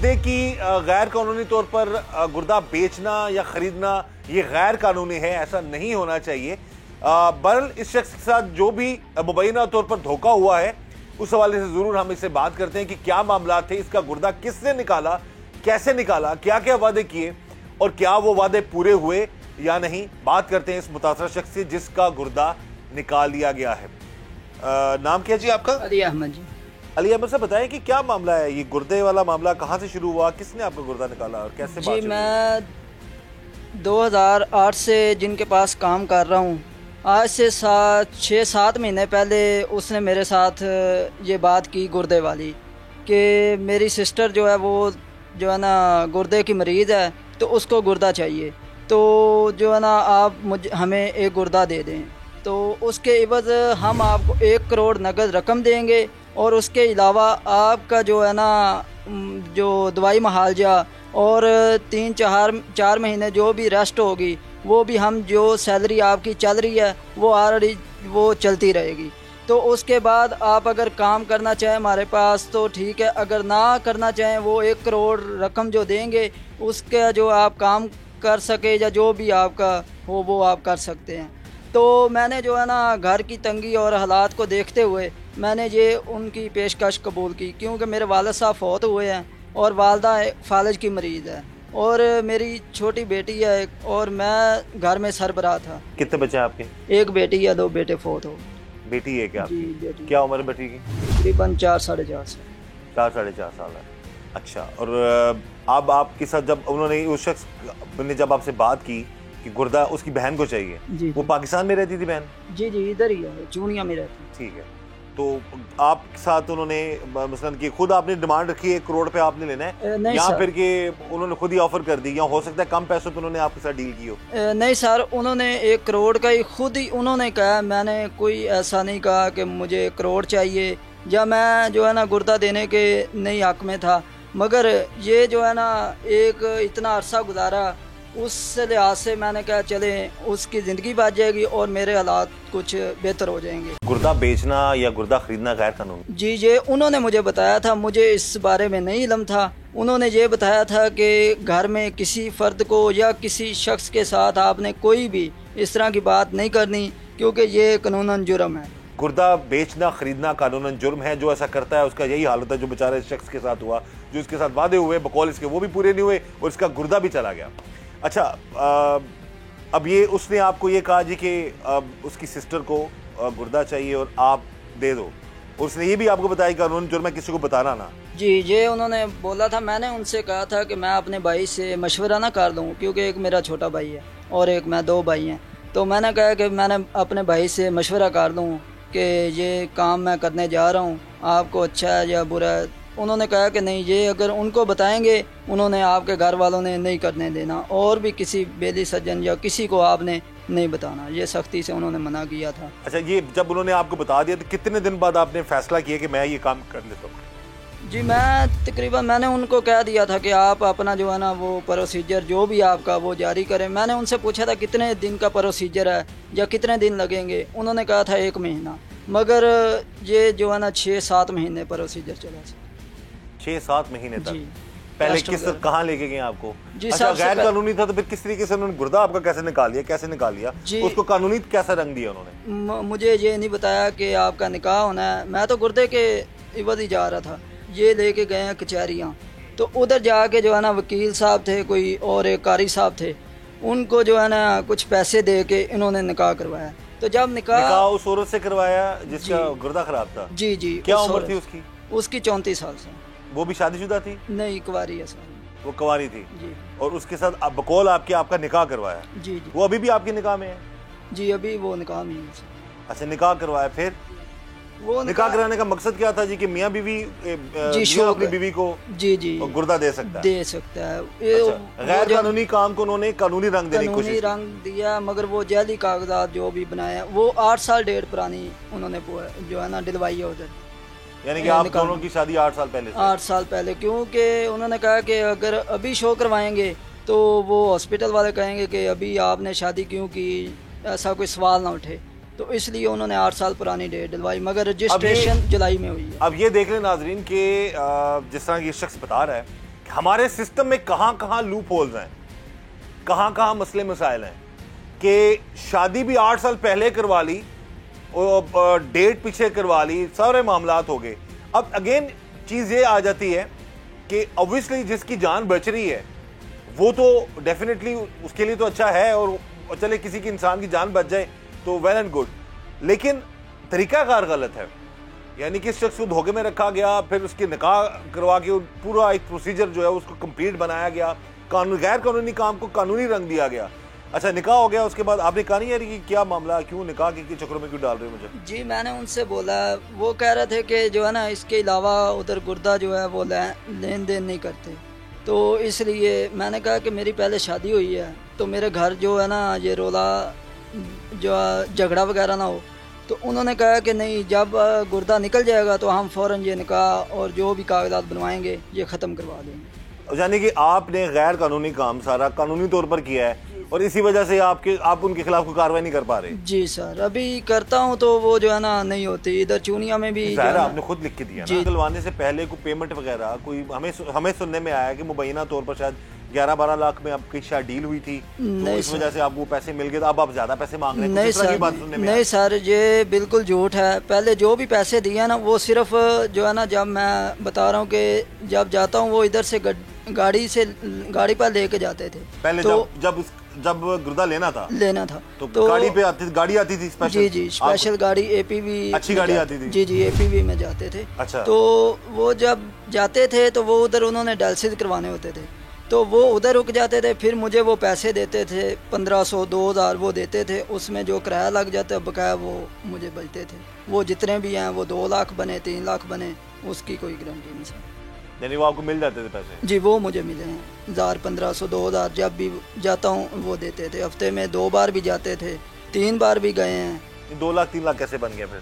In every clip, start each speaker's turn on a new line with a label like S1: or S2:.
S1: गुर्दे की गैर कानूनी तौर पर गुर्दा बेचना या खरीदना ये गैर कानूनी है, ऐसा नहीं होना चाहिए। बहरहाल इस शख्स के साथ जो भी मुबैना तौर पर धोखा हुआ है उस हवाले से जरूर हम इससे बात करते हैं कि क्या मामला थे, इसका गुर्दा किसने निकाला, कैसे निकाला, क्या क्या वादे किए और क्या वो वादे पूरे हुए या नहीं। बात करते हैं इस मुतासरा शख्स से जिसका गुर्दा निकाल लिया गया है। नाम क्या जी आपका?
S2: अली अहमद जी।
S1: अली अहमद से बताएं कि क्या मामला है, ये गुर्दे वाला मामला कहाँ से शुरू हुआ, किसने आपका गुर्दा निकाला और कैसे?
S2: जी मैं 2008 से जिनके पास काम कर रहा हूँ, आज से 6-7 महीने पहले उसने मेरे साथ ये बात की गुर्दे वाली कि मेरी सिस्टर जो है वो जो है ना गुर्दे की मरीज़ है, तो उसको गुर्दा चाहिए, तो जो है ना आप हमें एक गुर्दा दे दें, तो उसके एवज़ हम आपको 1 करोड़ नगद रकम देंगे और उसके अलावा आपका जो है ना जो दवाई मुआवजा और 3-4 महीने जो भी रेस्ट होगी वो भी हम जो सैलरी आपकी चल रही है वो ऑलरेडी वो चलती रहेगी। तो उसके बाद आप अगर काम करना चाहें हमारे पास तो ठीक है, अगर ना करना चाहें वो 1 करोड़ रकम जो देंगे उसका जो आप काम कर सके या जो भी आपका हो वो आप कर सकते हैं। तो मैंने जो है ना घर की तंगी और हालात को देखते हुए मैंने ये उनकी पेशकश कबूल की, क्योंकि मेरे वालिद साहब फौत हुए हैं और वालदा फालज की मरीज़ है और मेरी छोटी बेटी है और मैं घर में सरबराह था।
S1: कितने बच्चे हैं आपके?
S2: 1 बेटी है, 2 बेटे फौत हो।
S1: बेटी है क्या?
S2: जी बेटी।
S1: क्या उम्र है बेटी की?
S2: तकरीबन 4-4.5 साल।
S1: 4-4.5 साल है। अच्छा, और अब आपके साथ जब उन्होंने उस शख्स ने जब आपसे बात की कि गुर्दा उसकी बहन को चाहिए,
S2: जी
S1: वो पाकिस्तान में रहती थी बहन?
S2: जी जी इधर ही है, चूनिया में रहती।
S1: ठीक है, तो आपके साथ उन्होंने मसलन कि खुद आपने डिमांड रखी 1 करोड़ पे आपने लेना है या फिर कि उन्होंने खुद ही ऑफर कर दी, या हो सकता है कम पैसों पे उन्होंने आपके साथ डील की हो?
S2: नहीं सर, उन्होंने 1 करोड़ का ही खुद ही उन्होंने कहा, मैंने कोई ऐसा नहीं कहा कि मुझे 1 करोड़ चाहिए या मैं जो है ना गुर्दा देने के नहीं हक में था, मगर ये जो है ना एक इतना अरसा गुजारा उस लिहाज से मैंने कहा चले उसकी ज़िंदगी बच जाएगी और मेरे हालात कुछ बेहतर हो जाएंगे।
S1: गुर्दा बेचना या गुर्दा खरीदना गैर कानूनी?
S2: जी ये उन्होंने मुझे बताया था, मुझे इस बारे में नहीं इल्म था। उन्होंने ये बताया था कि घर में किसी फ़र्द को या किसी शख्स के साथ आपने कोई भी इस तरह की बात नहीं करनी, क्योंकि ये कानूनन जुर्म है।
S1: गुर्दा बेचना खरीदना कानूनन जुर्म है। जो ऐसा करता है उसका यही हालत है जो बेचारे इस शख्स के साथ हुआ, जो इसके साथ वादे हुए बकौल इसके वो भी पूरे नहीं हुए और इसका गुर्दा भी चला गया। अच्छा, अब ये उसने आपको ये कहा जी कि उसकी सिस्टर को गुर्दा चाहिए और आप दे दो, और उसने ये भी आपको बताया कि कानून जुर्म है, किसी को बताना ना।
S2: जी ये उन्होंने बोला था। मैंने उनसे कहा था कि मैं अपने भाई से मशवरा ना कर दूं, क्योंकि एक मेरा छोटा भाई है और एक मैं, 2 भाई हैं। तो मैंने कहा कि मैंने अपने भाई से मशवरा कर दूं कि ये काम मैं करने जा रहा हूं, आपको अच्छा है या बुरा है। उन्होंने कहा कि नहीं, ये अगर उनको बताएंगे उन्होंने आपके घर वालों ने नहीं करने देना और भी किसी बेली सज्जन या किसी को आपने नहीं बताना, ये सख्ती से उन्होंने मना किया था।
S1: अच्छा, ये जब उन्होंने आपको बता दिया तो कितने दिन बाद आपने फैसला किया कि मैं ये काम कर लेता हूँ?
S2: जी मैं तकरीबन मैंने उनको कह दिया था कि आप अपना जो है ना वो प्रोसीजर जो भी आपका वो जारी करें। मैंने उनसे पूछा था कितने दिन का प्रोसीजर है या कितने दिन लगेंगे, उन्होंने कहा था 1 महीना, मगर ये जो है ना 6-7 महीने प्रोसीजर चला।
S1: 6-7 महीने तक? पहले किस कहाँ लेके गए आपको?
S2: जी
S1: अच्छा, गैर कानूनी था तो फिर किस तरीके से उन्होंने गुर्दा आपका कैसे निकाल लिया, कैसे निकाल लिया, उसको कानूनी कैसा रंग दिया उन्होंने?
S2: मुझे ये नहीं बताया कि आपका निकाह होना है, मैं तो गुर्दे के इवज़ ही जा रहा था। ये लेके गए हैं कचहरियाँ, तो उधर जाके जो है ना वकील साहब थे कोई और एक कारी साहब थे, उनको जो है ना कुछ पैसे दे के इन्होंने निकाह करवाया। तो जब निकाह
S1: उस औरत से करवाया जिसका गुर्दा खराब था?
S2: जी जी।
S1: क्या उम्र थी उसकी?
S2: उसकी 34 साल से।
S1: वो भी शादीशुदा थी?
S2: नहीं, कुंवारी है सर।
S1: वो कुंवारी थी
S2: जी। और
S1: उसके साथ बकौल आपका निकाह करवाया?
S2: जी जी।
S1: वो अभी भी आपके निकाह में है?
S2: जी अभी वो निकाह में है।
S1: अच्छा, निकाह करवाया, फिर वो निकाह कराने का मकसद क्या था जी कि मियाँ बीवी अपनी बीवी को जी जी गुर्दा दे सकता
S2: है?
S1: अच्छा, गैर कानूनी काम को उन्होंने कानूनी रंग देने की कोशिश
S2: रंग दिया, मगर वो जाली कागजात जो भी बनाया वो 8 साल डेढ़ पुरानी उन्होंने जो है ना दिलवाई है उधर।
S1: यानी कि आप दोनों की शादी 8 साल पहले?
S2: 8 साल पहले, क्योंकि उन्होंने कहा कि अगर अभी शो करवाएंगे तो वो हॉस्पिटल वाले कहेंगे कि अभी आपने शादी क्यों की, ऐसा कोई सवाल ना उठे, तो इसलिए उन्होंने 8 साल पुरानी डेट दिलवाई, मगर रजिस्ट्रेशन जुलाई में हुई है।
S1: अब ये देख लें नाजरीन कि जिस तरह ये शख्स बता रहा है हमारे सिस्टम में कहां कहां लूप होल्स हैं, कहां कहां मसले मसाइल हैं कि शादी भी 8 साल पहले करवा ली और डेट पीछे करवा ली, सारे मामलात हो गए। अब अगेन चीज़ ये आ जाती है कि ऑब्वियसली जिसकी जान बच रही है वो तो डेफिनेटली उसके लिए तो अच्छा है, और चले किसी की इंसान की जान बच जाए तो वेल एंड गुड, लेकिन तरीकाकार गलत है। यानी कि इस शख्स को धोखे में रखा गया, फिर उसकी निकाह करवा के पूरा एक प्रोसीजर जो है उसको कंप्लीट बनाया गया, गैर कानूनी काम को कानूनी रंग दिया गया। अच्छा, निकाह हो गया, उसके बाद आपने कहा नहीं यार कि क्या मामला, क्यों निकाह के चक्करों में क्यों डाल रहे हो मुझे?
S2: जी मैंने उनसे बोला, वो कह रहे थे कि जो है ना इसके अलावा उधर गुर्दा जो है वो लेन देन नहीं करते, तो इसलिए मैंने कहा कि मेरी पहले शादी हुई है तो मेरे घर जो है ना ये रोला जो झगड़ा वगैरह ना हो। तो उन्होंने कहा कि नहीं, जब गुर्दा निकल जाएगा तो हम फ़ौरन ये निकाह और जो भी कागजात बनवाएंगे ये ख़त्म करवा देंगे।
S1: यानी कि आपने गैर कानूनी काम सारा कानूनी तौर पर किया है और इसी वजह से आप उनके खिलाफ कोई कार्रवाई नहीं कर पा रहे?
S2: जी सर, अभी करता हूँ तो वो जो है ना नहीं होती। इधर चूनिया में भी
S1: आपने खुद लिख के दिया ना, निकलवाने से पहले कोई पेमेंट वगैरह कोई हमें सुनने में आया कि मुबैना तौर पर शायद 11-12 लाख में आपकी शायद डील हुई थी, तो इस वजह से आपको पैसे मिल गए, तो अब आप ज्यादा पैसे मांग रहे हैं?
S2: नहीं सर, नहीं सर, ये बिल्कुल झूठ है। पहले जो भी पैसे दिए ना वो सिर्फ जो है ना, जब मैं बता रहा हूँ कि जब जाता हूँ वो इधर से गाड़ी पर लेके जाते थे
S1: पहले, तो जब गुर्दा लेना था तो गाड़ी आती थी स्पेशल?
S2: जी स्पेशल गाड़ी एपीवी,
S1: अच्छी गाड़ी आती थी।
S2: जी एपीवी में जाते थे।
S1: अच्छा।
S2: तो वो जब जाते थे तो वो उधर उन्होंने डायलिसिस करवाने होते थे, तो वो उधर रुक जाते थे, फिर मुझे वो पैसे देते थे 1500 2000 वो देते थे, उसमें जो किराया लग जाता बकाया वो मुझे बचते थे। वो जितने भी हैं वो 2 लाख बने 3 लाख बने, उसकी कोई गारंटी नहीं सर।
S1: यानी वो आपको मिल जाते थे पैसे?
S2: जी वो मुझे मिले हैं 1000 1500 2000, जब भी जाता हूँ वो देते थे। हफ्ते में 2 बार भी जाते थे, 3 बार भी गए हैं।
S1: 2 लाख 3 लाख कैसे बन गया फिर?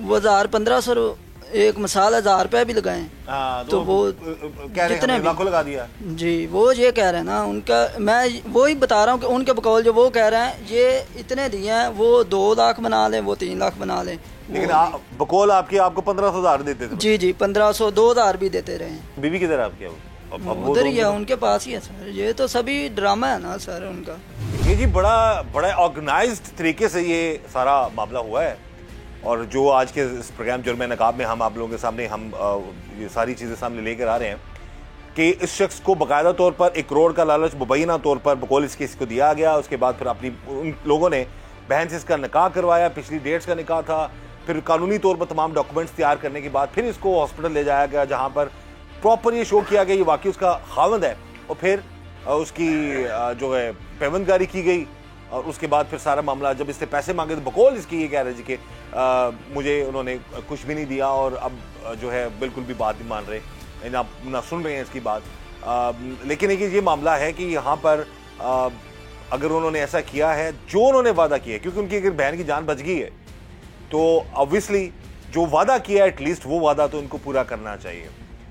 S2: वो 1000 1500 एक मिसाल 1000 रुपये भी लगाए। तो वो
S1: जितने लाखों लगा दिया।
S2: जी वो ये कह रहे हैं ना, उनका मैं वही बता रहा हूँ कि उनके बकौल जो वो कह रहे हैं ये इतने दिए हैं, वो 2 लाख बना लें, वो 3 लाख बना लें।
S1: लेकिन बकौल आपको 1500 देते थे?
S2: जी 1500 2000 भी देते रहे।
S1: बीवी किधर आपकी?
S2: उधर ही है, उनके पास ही है सर। ये तो सभी ड्रामा है ना सर उनका।
S1: ये जी बड़ा ऑर्गेनाइज्ड तरीके से ये सारा मामला हुआ है, और जो आज के इस प्रोग्राम जुर्म नकाब में हम आप लोगों के सामने ये सारी चीज़ें सामने लेकर आ रहे हैं कि इस शख्स को बाकायदा तौर पर 1 करोड़ का लालच मुबैना तौर पर बकौल इस केस को दिया गया। उसके बाद फिर उन लोगों ने बहन से इसका निकाह करवाया, पिछली डेट्स का निकाह था, फिर कानूनी तौर पर तमाम डॉक्यूमेंट्स तैयार करने के बाद फिर इसको हॉस्पिटल ले जाया गया, जहाँ पर प्रॉपर ये शो किया गया ये वाकई उसका खावंद है, और फिर उसकी जो है पेवंदगारी की गई। और उसके बाद फिर सारा मामला, जब इससे पैसे मांगे तो बकौल इसकी ये कह रहे जी कि मुझे उन्होंने कुछ भी नहीं दिया, और अब जो है बिल्कुल भी बात नहीं मान रहे, ना सुन रहे हैं इसकी बात। लेकिन ये मामला है कि यहाँ पर अगर उन्होंने ऐसा किया है जो उन्होंने वादा किया है, क्योंकि उनकी अगर बहन की जान बच गई है तो ऑब्वियसली जो वादा किया है एटलीस्ट वो वादा तो उनको पूरा करना चाहिए,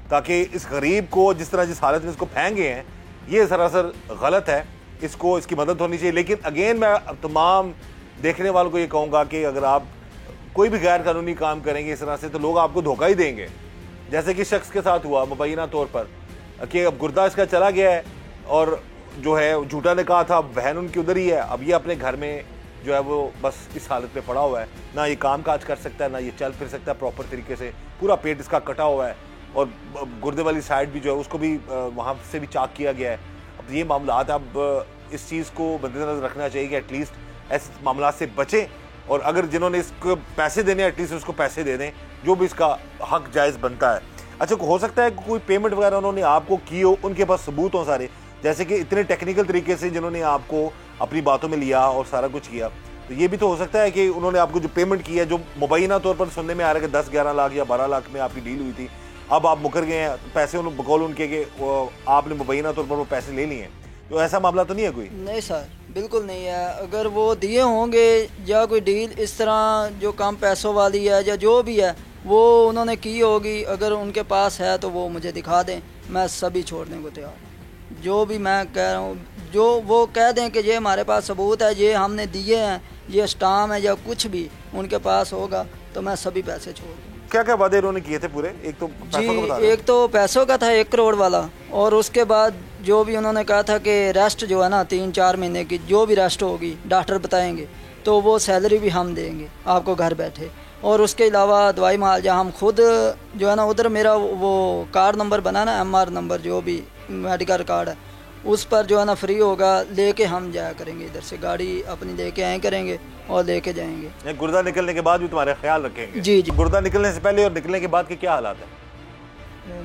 S1: ताकि इस गरीब को जिस हालत में इसको फेंके हैं ये सरासर गलत है, इसकी मदद होनी चाहिए। लेकिन अगेन मैं तमाम देखने वालों को ये कहूँगा कि अगर आप कोई भी गैर कानूनी काम करेंगे इस तरह से तो लोग आपको धोखा ही देंगे, जैसे कि शख्स के साथ हुआ मुबैना तौर पर कि अब गुर्दा इसका चला गया है और जो है झूठा ने कहा था, बहन उनकी उधर ही है, अब ये अपने घर में जो है वो बस इस हालत में पड़ा हुआ है, ना ये काम काज कर सकता है, ना ये चल फिर सकता है प्रॉपर तरीके से, पूरा पेट इसका कटा हुआ है और गुर्दे वाली साइड भी जो है उसको भी वहाँ से भी चाक किया गया है। अब ये मामला अब इस चीज़ को मद्देनजर रखना चाहिए कि एटलीस्ट ऐसे मामला से बचें, और अगर जिन्होंने इसको पैसे देने एटलीस्ट उसको पैसे दे दें जो भी इसका हक जायज़ बनता है। अच्छा, हो सकता है कोई पेमेंट वगैरह उन्होंने आपको की हो, उनके पास सबूत हो सारे, जैसे कि इतने टेक्निकल तरीके से जिन्होंने आपको अपनी बातों में लिया और सारा कुछ किया, तो ये भी तो हो सकता है कि उन्होंने आपको जो पेमेंट की है, जो मुबैना तौर पर सुनने में आ रहा है कि 10-11 लाख या 12 लाख में आपकी डील हुई थी, अब आप मुकर गए हैं, पैसे उन्होंने बकौल उनके कि आपने मुबैना तौर पर वो पैसे ले लिए हैं, तो ऐसा मामला तो नहीं है कोई?
S2: नहीं सर, बिल्कुल नहीं है। अगर वो दिए होंगे या कोई डील इस तरह जो कम पैसों वाली है या जो भी है वो उन्होंने की होगी, अगर उनके पास है तो वो मुझे दिखा दें, मैं सभी छोड़ने को तैयार हूँ। जो भी मैं कह रहा हूँ, जो वो कह दें कि ये हमारे पास सबूत है, ये हमने दिए हैं, ये स्टाम है या कुछ भी उनके पास होगा, तो मैं सभी पैसे छोड़ दूँ।
S1: क्या क्या वादे इन्होंने किए थे पूरे? एक तो पैसों का बता
S2: जी, एक तो पैसों का था 1 करोड़ वाला, और उसके बाद जो भी उन्होंने कहा था कि रेस्ट जो है ना 3-4 महीने की जो भी रेस्ट होगी डॉक्टर बताएंगे, तो वो सैलरी भी हम देंगे आपको घर बैठे। और उसके अलावा दवाई मुआवजा हम खुद जो है ना, उधर मेरा वो कार्ड नंबर बना ना, MR नंबर जो भी मेडिकल कार्ड है, उस पर जो है ना फ्री होगा, लेके हम जाया करेंगे, इधर से गाड़ी अपनी लेके आए करेंगे और लेके जाएंगे।
S1: गुर्दा निकलने के बाद भी तुम्हारा ख्याल रखेंगे?
S2: जी जी।
S1: गुर्दा निकलने से पहले और निकलने के बाद के क्या हालात है?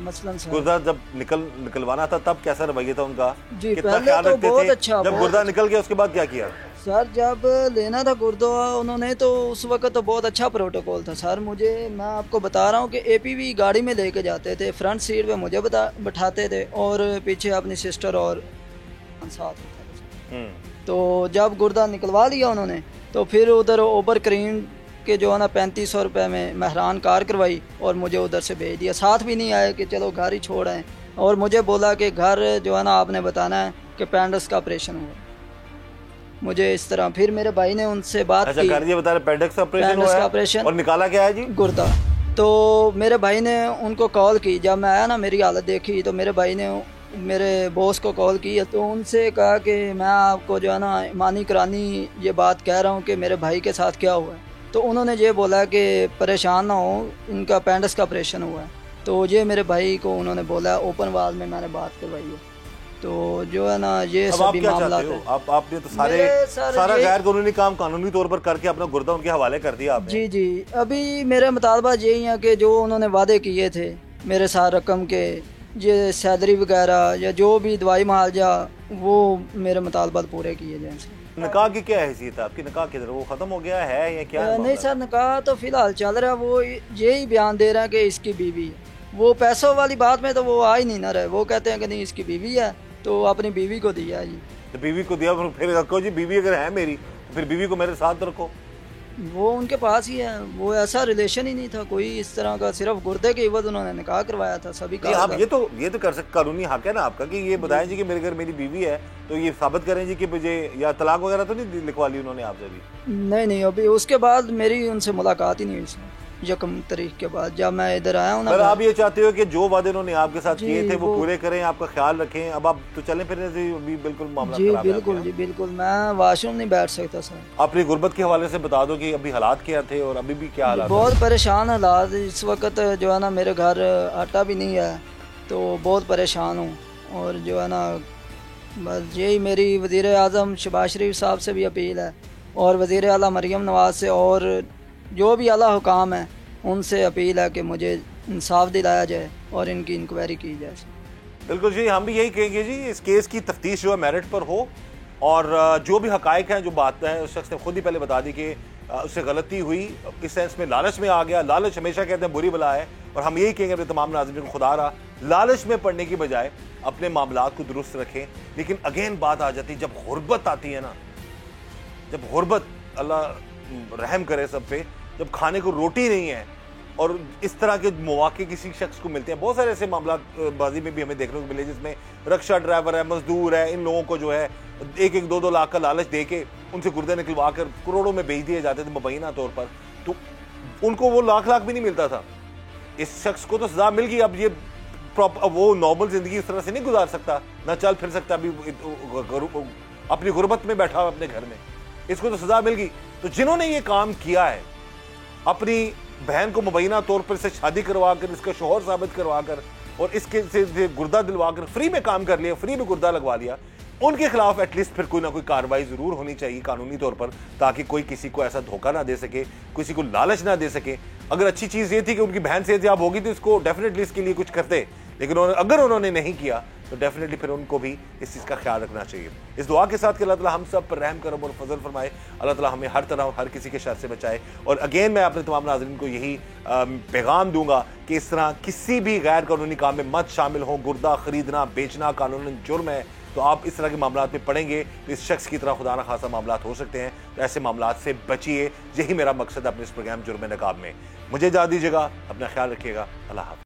S2: मसलन सर,
S1: गुर्दा जब निकलवाना था तब कैसा रवैया था उनका?
S2: जी,
S1: कितना
S2: पहले
S1: ख्याल
S2: तो
S1: रखते
S2: बहुत
S1: थे?
S2: अच्छा,
S1: जब
S2: बहुत
S1: गुर्दा
S2: अच्छा।
S1: निकल गया उसके बाद क्या किया?
S2: सर जब लेना था गुर्दा उन्होंने, तो उस वक्त तो बहुत अच्छा प्रोटोकॉल था सर। मैं आपको बता रहा हूँ कि APV गाड़ी में लेके जाते थे, फ्रंट सीट पे मुझे बैठाते थे और पीछे अपनी सिस्टर और साथ में था। तो जब गुर्दा निकलवा लिया उन्होंने, तो फिर उधर ओवर क्रीम के जो है ना 3500 रुपये में मेहरान कार करवाई और मुझे उधर से भेज दिया। साथ भी नहीं आए कि चलो घर ही छोड़ आए, और मुझे बोला कि घर जो है ना आपने बताना है कि पेंडस का ऑपरेशन हुआ। मुझे इस तरह फिर मेरे भाई ने उनसे बात की।
S1: अच्छा, ये बता रहे पेंडस का ऑपरेशन और निकाला क्या है जी?
S2: गुर्दा। तो मेरे भाई ने उनको कॉल की, जब मैं आया ना मेरी हालत देखी, तो मेरे भाई ने मेरे बॉस को कॉल की, तो उनसे कहा कि मैं आपको जो है ना ईमानी करानी ये बात कह रहा हूँ कि मेरे भाई के साथ क्या हुआ है। तो उन्होंने ये बोला कि परेशान ना हो, इनका पेंडस का ऑपरेशन हुआ है। तो ये मेरे भाई को उन्होंने बोला, ओपन वाल में मैंने बात करवाई है। तो जो है ना ये सभी मामला है।
S1: आपने तो सारा गैर कानूनी काम कानूनी तौर पर करके अपना गुर्दा उनके हवाले कर दिया आपने।
S2: जी जी। अभी मेरा मुतालबा यही है कि जो उन्होंने वादे किए थे मेरे साथ रकम के, ये सैलरी वगैरह या जो भी दवाई मुआवजा, वो मेरे मुतालबा पूरे किए जाए।
S1: निकाह की क्या हैसियत है आपकी? निकाह किधर, वो खत्म हो गया है या क्या है?
S2: नहीं सर, निकाह तो फिलहाल चल रहा है। वो यही बयान दे रहा है कि इसकी बीवी है। वो पैसों वाली बात में तो वो आ ही नहीं ना रहे। वो कहते हैं कि नहीं इसकी बीवी है, तो अपनी बीवी को दिया जी।
S1: तो बीवी को दिया, फिर रखो जी। बीवी अगर है मेरी तो फिर बीवी को मेरे साथ रखो।
S2: वो उनके पास ही है, वो ऐसा रिलेशन ही नहीं था कोई इस तरह का, सिर्फ गुर्दे के इवज उन्होंने निकाह करवाया था सभी का।
S1: आप ये तो कर सकते, कानूनी हक है ना आपका कि ये बताएं जी कि मेरे घर मेरी बीवी है, तो ये साबित करें जी कि मुझे, या तलाक वगैरह तो नहीं लिखवा ली उन्होंने आपसे भी?
S2: नहीं, अभी उसके बाद मेरी उनसे मुलाकात ही नहीं हुई। 1 तारीख के बाद जब मैं इधर आया हूँ ना।
S1: आप ये चाहते हो कि जो वादे उन्होंने आपके साथ किए थे वो पूरे करें, आपका ख्याल रखें। अब आप तो चलें फिरने से भी बिल्कुल मामला खराब है।
S2: बिल्कुल जी, बिल्कुल। मैं वॉशरूम नहीं बैठ सकता सर।
S1: अपनी गुर्बत के हवाले से बता दो कि अभी हालात क्या थे और अभी भी क्या हालात?
S2: बहुत परेशान हालात इस वक्त जो है ना। मेरे घर आटा भी नहीं है, तो बहुत परेशान हूँ। और जो है ना बस यही मेरी वज़ीर आज़म शहबाज शरीफ साहब से भी अपील है, और वज़ीर आला मरीम नवाज़ से, और जो भी आला हुकाम है उनसे अपील है कि मुझे इंसाफ दिलाया जाए और इनकी इंक्वायरी की जाए।
S1: बिल्कुल जी, हम भी यही कहेंगे जी, इस केस की तफ्तीश जो है मेरिट पर हो, और जो भी हकायक हैं, जो बात है, उस शख्स ने खुद ही पहले बता दी कि उससे गलती हुई, इस सेंस में लालच में आ गया। लालच हमेशा कहते हैं बुरी बला है, और हम यही कहेंगे अपने तमाम नाज़रीन को, खुदा रहा लालच में पड़ने की बजाय अपने मामलात को दुरुस्त रखें। लेकिन अगेन बात आ जाती है जब गुर्बत आती है ना, जब गुर्बत, अल्लाह रहम करे सब पे, जब खाने को रोटी नहीं है और इस तरह के मौके किसी शख्स को मिलते हैं। बहुत सारे ऐसे मामला बाजी में भी हमें देखने को मिले जिसमें रक्षा ड्राइवर है, मजदूर है, इन लोगों को जो है 1-2 लाख का लालच दे के उनसे गुर्दे निकलवा कर करोड़ों में बेच दिए जाते थे मुबैना तौर पर। तो उनको वो लाख भी नहीं मिलता था। इस शख्स को तो सजा मिल गई। अब ये वो नॉर्मल जिंदगी इस तरह से नहीं गुजार सकता, ना चल फिर सकता, अभी अपनी गुर्बत में बैठा हुआ अपने घर में, इसको तो सजा मिल गई। तो जिन्होंने ये काम किया है, अपनी बहन को मुबैना तौर पर से शादी करवा कर, इसका शोहर साबित करवा कर और इसके से गुर्दा दिलवा कर फ्री में काम कर लिया, फ्री में गुर्दा लगवा लिया, उनके खिलाफ एटलीस्ट फिर कोई ना कोई कार्रवाई जरूर होनी चाहिए कानूनी तौर पर, ताकि कोई किसी को ऐसा धोखा ना दे सके, किसी को लालच ना दे सके। अगर अच्छी चीज ये थी कि उनकी बहन सेहतयाब होगी तो इसको डेफिनेटली इसके लिए कुछ करते, लेकिन अगर उन्होंने नहीं किया तो डेफिनेटली फिर उनको भी इस चीज़ का ख्याल रखना चाहिए। इस दुआ के साथ कि अल्लाह ताला हम सब पर रहम करम और फजल फरमाए, अल्लाह ताला हमें हर तरह हर किसी के शर से बचाए। और अगेन मैं अपने तमाम नाज़रीन को यही पैगाम दूंगा कि इस तरह किसी भी गैर कानूनी काम में मत शामिल हों। गुर्दा खरीदना बेचना कानूनन जुर्म है, तो आप इस तरह के मामलात में पड़ेंगे तो इस शख्स की तरह खुदा न खासा मामलात हो सकते हैं। तो ऐसे मामलात से बचिए, यही मेरा मकसद है अपने इस प्रोग्राम जुर्म नकाब में। मुझे इजाज़त दीजिएगा, अपना ख्याल रखिएगा, अल्लाह हाफ़िज़।